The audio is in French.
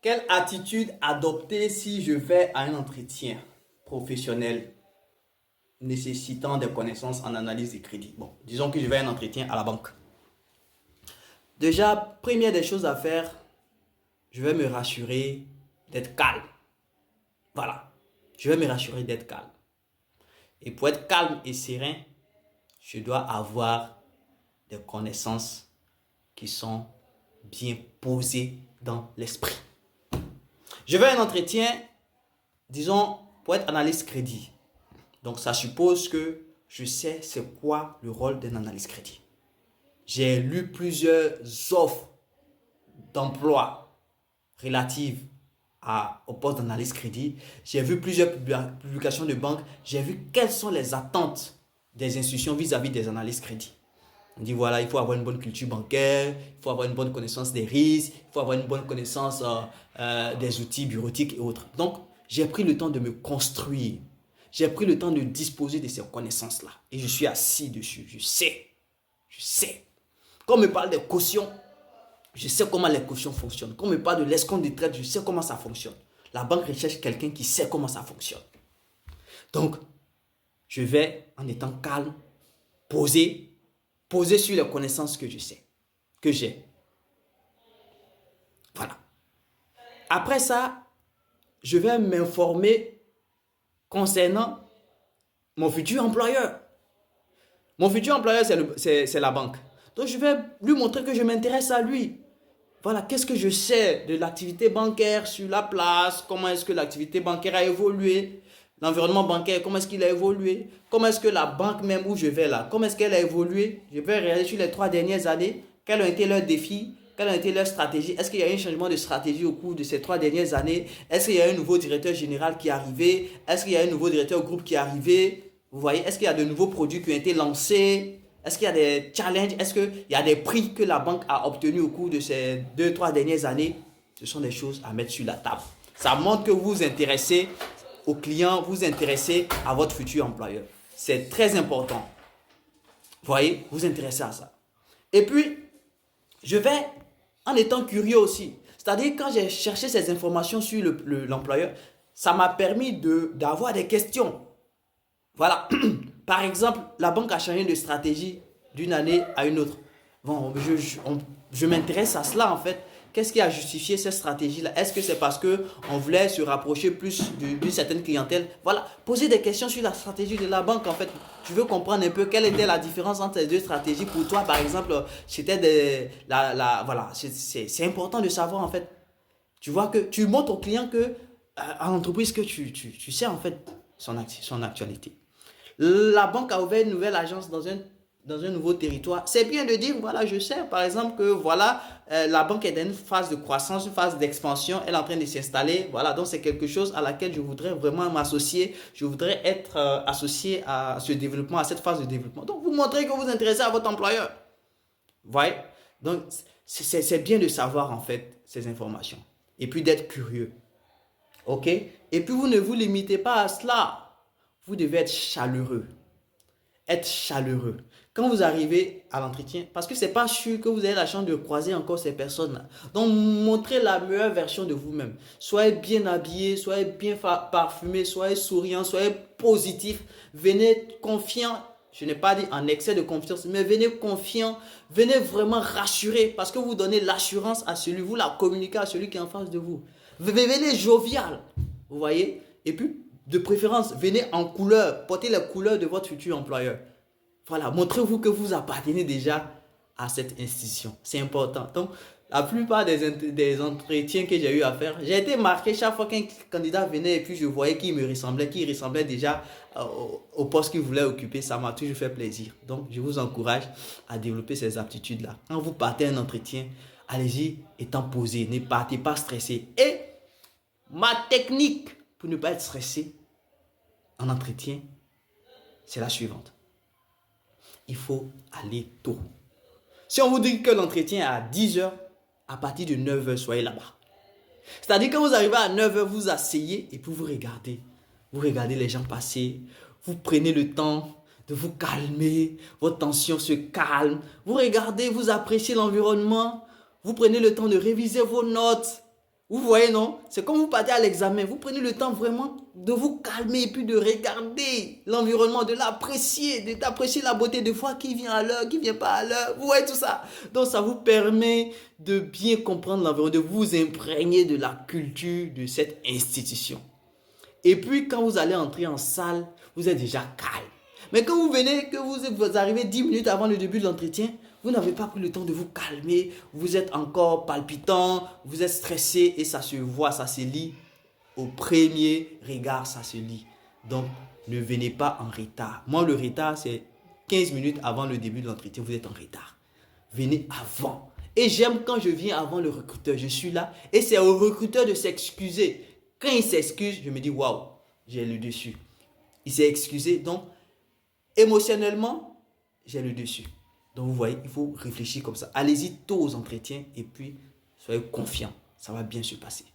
Quelle attitude adopter si je vais à un entretien professionnel nécessitant des connaissances en analyse des crédits? Bon, disons que je vais à un entretien à la banque. Déjà, première des choses à faire, je vais me rassurer d'être calme. Voilà, je vais me rassurer d'être calme. Et pour être calme et serein, je dois avoir des connaissances qui sont bien posées dans l'esprit. Je vais à un entretien, disons, pour être analyste crédit. Donc, ça suppose que je sais c'est quoi le rôle d'un analyste crédit. J'ai lu plusieurs offres d'emploi relatives au poste d'analyste crédit. J'ai vu plusieurs publications de banques. J'ai vu quelles sont les attentes des institutions vis-à-vis des analystes crédit. On dit voilà, il faut avoir une bonne culture bancaire, il faut avoir une bonne connaissance des risques, il faut avoir une bonne connaissance des outils bureautiques et autres. Donc, j'ai pris le temps de me construire. J'ai pris le temps de disposer de ces connaissances-là. Et je suis assis dessus. Je sais. Quand on me parle des cautions, je sais comment les cautions fonctionnent. Quand on me parle de l'escompte de traite, je sais comment ça fonctionne. La banque recherche quelqu'un qui sait comment ça fonctionne. Donc, je vais en étant calme, poser sur les connaissances que je sais, que j'ai. Voilà. Après ça, je vais m'informer concernant mon futur employeur. Mon futur employeur, c'est la banque. Donc, je vais lui montrer que je m'intéresse à lui. Voilà, qu'est-ce que je sais de l'activité bancaire sur la place, comment est-ce que l'activité bancaire a évolué, l'environnement bancaire, comment est-ce qu'il a évolué, comment est-ce que la banque même où je vais là, comment est-ce qu'elle a évolué. Je vais regarder sur les 3 dernières années, quels ont été leurs défis, quelles ont été leurs stratégies. Est-ce qu'il y a eu un changement de stratégie au cours de ces 3 dernières années? Est-ce qu'il y a un nouveau directeur général qui est arrivé? Est-ce qu'il y a un nouveau directeur groupe qui est arrivé? Vous voyez, est-ce qu'il y a de nouveaux produits qui ont été lancés? Est-ce qu'il y a des challenges? Est-ce qu'il y a des prix que la banque a obtenus au cours de ces 2-3 dernières années? Ce sont des choses à mettre sur la table. Ça montre que vous vous intéressez aux clients, vous vous intéressez à votre futur employeur. C'est très important. Vous voyez, vous vous intéressez à ça. Et puis, je vais en étant curieux aussi. C'est-à-dire, quand j'ai cherché ces informations sur l'employeur, ça m'a permis d'avoir des questions. Voilà. Par exemple, la banque a changé de stratégie d'une année à une autre. Bon, je m'intéresse à cela en fait. Qu'est-ce qui a justifié cette stratégie-là? Est-ce que c'est parce qu'on voulait se rapprocher plus d'une certaine clientèle? Voilà, poser des questions sur la stratégie de la banque en fait. Je veux comprendre un peu quelle était la différence entre les deux stratégies. Pour toi, par exemple, c'était voilà, c'est important de savoir en fait. Tu vois que tu montres au client que à l'entreprise que tu sais en fait son actualité. La banque a ouvert une nouvelle agence dans un nouveau territoire. C'est bien de dire, voilà, je sais par exemple que voilà, la banque est dans une phase de croissance, une phase d'expansion, elle est en train de s'installer. Voilà, donc c'est quelque chose à laquelle je voudrais vraiment m'associer. Je voudrais être associé à ce développement, à cette phase de développement. Donc vous montrez que vous vous intéressez à votre employeur. Vous voyez? Donc c'est bien de savoir en fait ces informations. Et puis d'être curieux. Ok? Et puis vous ne vous limitez pas à cela. Vous devez être chaleureux. Être chaleureux. Quand vous arrivez à l'entretien, parce que ce n'est pas sûr que vous avez la chance de croiser encore ces personnes-là. Donc, montrez la meilleure version de vous-même. Soyez bien habillé, soyez bien parfumé, soyez souriant, soyez positif. Venez confiant. Je n'ai pas dit en excès de confiance, mais venez confiant. Venez vraiment rassuré parce que vous donnez l'assurance à celui, vous la communiquez à celui qui est en face de vous. Venez jovial. Vous voyez? Et puis, de préférence, venez en couleur, portez les couleurs de votre futur employeur. Voilà, montrez-vous que vous appartenez déjà à cette institution. C'est important. Donc, la plupart des entretiens que j'ai eu à faire, j'ai été marqué chaque fois qu'un candidat venait et puis je voyais qu'il ressemblait déjà au poste qu'il voulait occuper. Ça m'a toujours fait plaisir. Donc, je vous encourage à développer ces aptitudes-là. Quand vous partez à un entretien, allez-y étant posé, ne partez pas stressé. Et ma technique pour ne pas être stressé en entretien, c'est la suivante. Il faut aller tôt. Si on vous dit que l'entretien est à 10 heures, à partir de 9 heures, soyez là-bas. C'est-à-dire que quand vous arrivez à 9 heures, vous asseyez et puis vous regardez. Vous regardez les gens passer. Vous prenez le temps de vous calmer. Votre tension se calme. Vous regardez, vous appréciez l'environnement. Vous prenez le temps de réviser vos notes. Vous voyez, non? C'est comme vous partez à l'examen. Vous prenez le temps vraiment de vous calmer et puis de regarder l'environnement, de l'apprécier, d'apprécier la beauté de fois qui vient à l'heure, qui vient pas à l'heure. Vous voyez tout ça? Donc, ça vous permet de bien comprendre l'environnement, de vous imprégner de la culture de cette institution. Et puis, quand vous allez entrer en salle, vous êtes déjà calme. Mais quand vous venez, que vous arrivez 10 minutes avant le début de l'entretien, vous n'avez pas pris le temps de vous calmer, vous êtes encore palpitant, vous êtes stressé et ça se voit, ça se lit. Au premier regard, ça se lit. Donc, ne venez pas en retard. Moi, le retard, c'est 15 minutes avant le début de l'entretien, vous êtes en retard. Venez avant. Et j'aime quand je viens avant le recruteur. Je suis là et c'est au recruteur de s'excuser. Quand il s'excuse, je me dis waouh, j'ai le dessus. Il s'est excusé, donc émotionnellement, j'ai le dessus. Donc vous voyez, il faut réfléchir comme ça. Allez-y tôt aux entretiens et puis soyez confiants. Ça va bien se passer.